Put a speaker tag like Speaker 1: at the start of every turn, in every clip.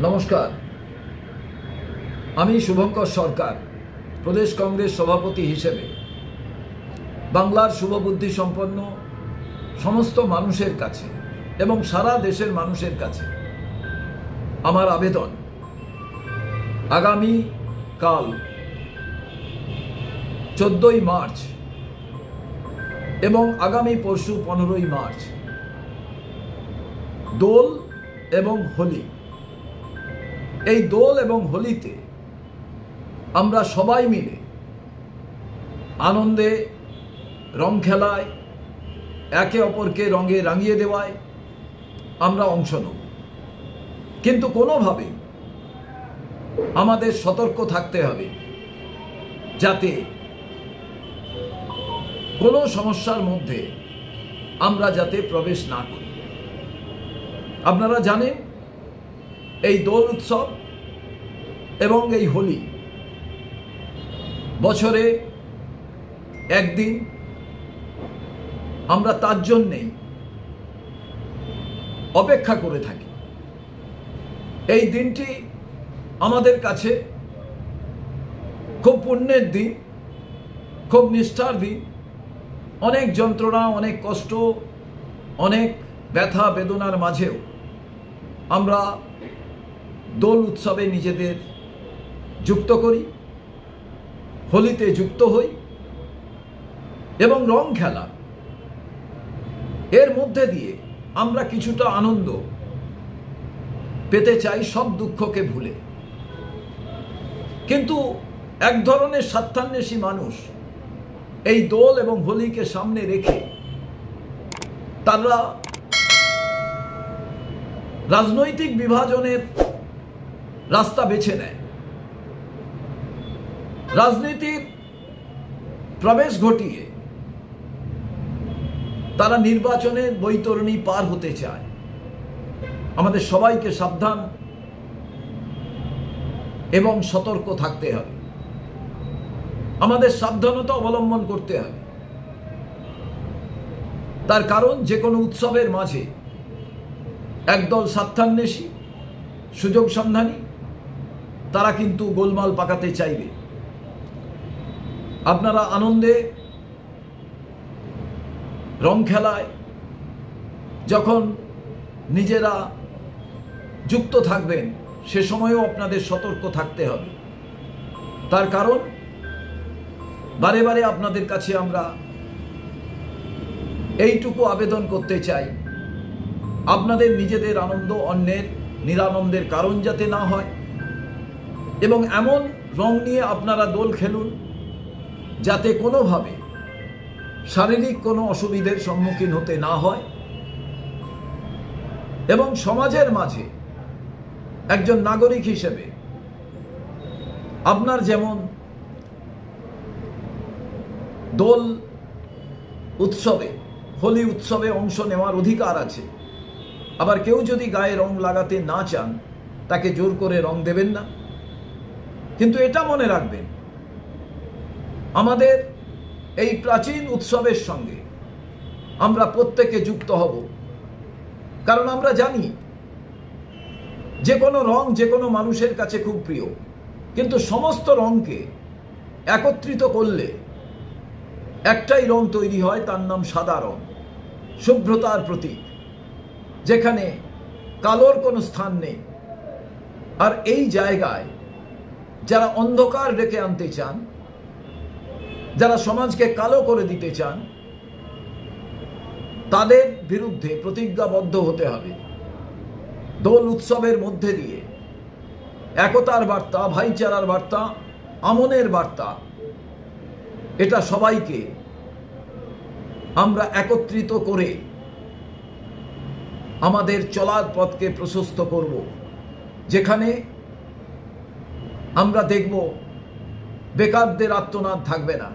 Speaker 1: নমস্কার, আমি শুভঙ্কর সরকার প্রদেশ কংগ্রেস সভাপতি হিসেবে বাংলার শুভবুদ্ধি সম্পন্ন সমস্ত মানুষের কাছে এবং সারা দেশের মানুষের কাছে আমার আবেদন, আগামী কাল 14ই মার্চ এবং আগামী পরশু 15ই মার্চ দোল এবং হোলি। এই দোল এবং হোলিতে আমরা সবাই মিলে আনন্দে রং খেলায়, একে অপরকে রঙে রাঙিয়ে দেওয়ায় আমরা অংশ নেব, কিন্তু কোনোভাবে আমাদের সতর্ক থাকতে হবে যাতে কোনো সমস্যার মধ্যে আমরা যাতে প্রবেশ না করি। আপনারা জানেন, এই দোল উৎসব এবং এই হোলি বছরে একদিন, আমরা তার জন্যেই অপেক্ষা করে থাকি। এই দিনটি আমাদের কাছে খুব পুণ্যের দিন, খুব নিষ্ঠার দিন। অনেক যন্ত্রণা, অনেক কষ্ট, অনেক ব্যথা বেদনার মাঝেও আমরা দোল উৎসবে নিজেদের যুক্ত করি, হোলিতে যুক্ত হই এবং রং খেলা, এর মধ্যে দিয়ে আমরা কিছুটা আনন্দ পেতে চাই, সব দুঃখকে ভুলে। কিন্তু এক ধরনের স্বার্থান্বেষী মানুষ এই দোল এবং হোলিকে সামনে রেখে তারা রাজনৈতিক বিভাজনের রাস্তা বেছে নেয়, রাজনীতির প্রবেশ ঘটিয়ে তারা নির্বাচনের বৈতরণী পার হতে চায়। আমাদের সবাইকে সাবধান এবং সতর্ক থাকতে হবে, আমাদের সাবধানতা অবলম্বন করতে হবে। তার কারণ, যে কোনো উৎসবের মাঝে একদল স্বার্থান্বেষী, সুযোগ সন্ধানী, তারা কিন্তু গোলমাল পাকাতে চাইবে। আপনারা আনন্দে রং খেলায় যখন নিজেরা যুক্ত থাকবেন, সে সময়ও আপনাদের সতর্ক থাকতে হবে। তার কারণ, বারে বারে আপনাদের কাছে আমরা এইটুকু আবেদন করতে চাই, আপনাদের নিজেদের আনন্দ অন্যের নিরানন্দের কারণ যাতে না হয়, এবং এমন রং নিয়ে আপনারা দোল খেলুন যাতে কোনোভাবে শারীরিক কোনো অসুবিধার সম্মুখীন হতে না হয়। এবং সমাজের মাঝে একজন নাগরিক হিসেবে আপনার যেমন দোল উৎসবে, হোলি উৎসবে অংশ নেওয়ার অধিকার আছে, আবার কেউ যদি গায়ে রং লাগাতে না চান তাকে জোর করে রং দেবেন না। কিন্তু এটা মনে রাখবেন, আমাদের এই প্রাচীন উৎসবের সঙ্গে আমরা প্রত্যেকে যুক্ত হব, কারণ আমরা জানি যে কোনো রং যে কোনো মানুষের কাছে খুব প্রিয়, কিন্তু সমস্ত রংকে একত্রিত করলে একটাই রং তৈরি হয়, তার নাম সাদা রং, শুভ্রতার প্রতীক, যেখানে কালোর কোনো স্থান নেই। আর এই জায়গায় যারা অন্ধকার ডেকে আনতে চান, যারা সমাজকে কালো করে দিতে চান, তাদের বিরুদ্ধে প্রতিজ্ঞাবদ্ধ হতে হবে। দোল উৎসবের মধ্যে দিয়ে একতার বার্তা, ভাইচারার বার্তা, আমনের বার্তা, এটা সবাইকে আমরা একত্রিত করে আমাদের চলার পথকে প্রশস্ত করব, যেখানে আমরা দেখব বেকারদের আর্তনাদ থাকবে না,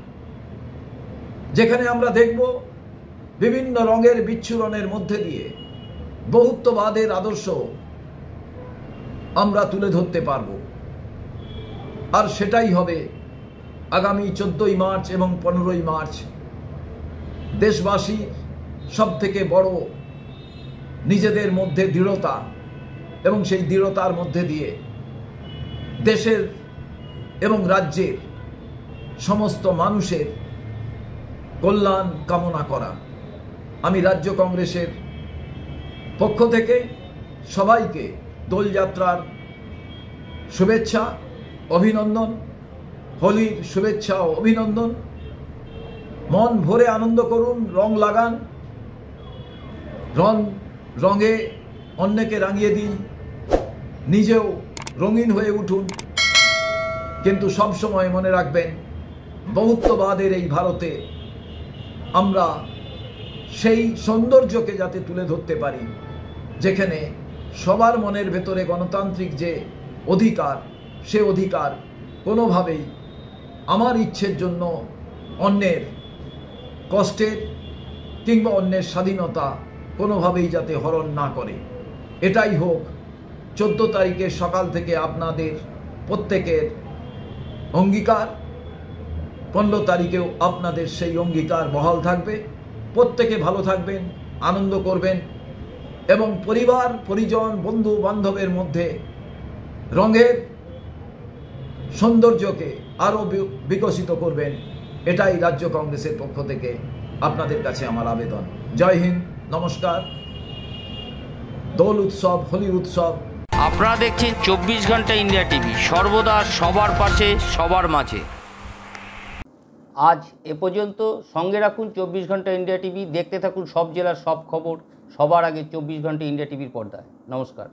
Speaker 1: যেখানে আমরা দেখব বিভিন্ন রঙের বিচ্ছুরণের মধ্যে দিয়ে বহুত্ববাদের আদর্শ আমরা তুলে ধরতে পারব। আর সেটাই হবে আগামী 14ই মার্চ এবং 15ই মার্চ দেশবাসী সব থেকে বড় নিজেদের মধ্যে দৃঢ়তা এবং সেই দৃঢ়তার মধ্যে দিয়ে দেশের এবং রাজ্যের সমস্ত মানুষের কল্যাণ কামনা করা। আমি রাজ্য কংগ্রেসের পক্ষ থেকে সবাইকে দোলযাত্রার শুভেচ্ছা, অভিনন্দন, হোলির শুভেচ্ছা ও অভিনন্দন। মন ভরে আনন্দ করুন, রং লাগান, রঙে অন্যকে রাঙিয়ে দিন, নিজেও রঙিন হয়ে উঠুন। কিন্তু সব সময় মনে রাখবেন, বহুত্ববাদের এই ভারতে আমরা সেই সৌন্দর্যকে যাতে তুলে ধরতে পারি, যেখানে সবার মনের ভেতরে গণতান্ত্রিক যে অধিকার, সে অধিকার কোনোভাবেই আমার ইচ্ছের জন্য অন্যের কষ্টের কিংবা অন্যের স্বাধীনতা কোনোভাবেই যাতে হরণ না করে। এটাই হোক 14 তারিখের সকাল থেকে আপনাদের প্রত্যেকের অঙ্গীকার। 15 তারিখেও আপনাদের সেই অঙ্গীকার বহাল থাকবে। প্রত্যেকে ভালো থাকবেন, আনন্দ করবেন এবং পরিবার, পরিজন, বন্ধু বান্ধবের মধ্যে রঙের সৌন্দর্যকে আরও বিকশিত করবেন। এটাই রাজ্য কংগ্রেসের পক্ষ থেকে আপনাদের কাছে আমার আবেদন। জয় হিন্দ, নমস্কার। দোল উৎসব, হোলি উৎসব।
Speaker 2: আপনারা দেখছেন 24 ঘন্টা ইন্ডিয়া টিভি, সর্বদা সবার পাশে, সবার মাঝে। আজ এ পর্যন্ত। সঙ্গে রাখুন 24 ঘন্টা ইন্ডিয়া টিভি। দেখতে থাকুন সব জেলার সব খবর সবার আগে 24 ঘন্টা ইন্ডিয়া টিভির পর্দায়। নমস্কার।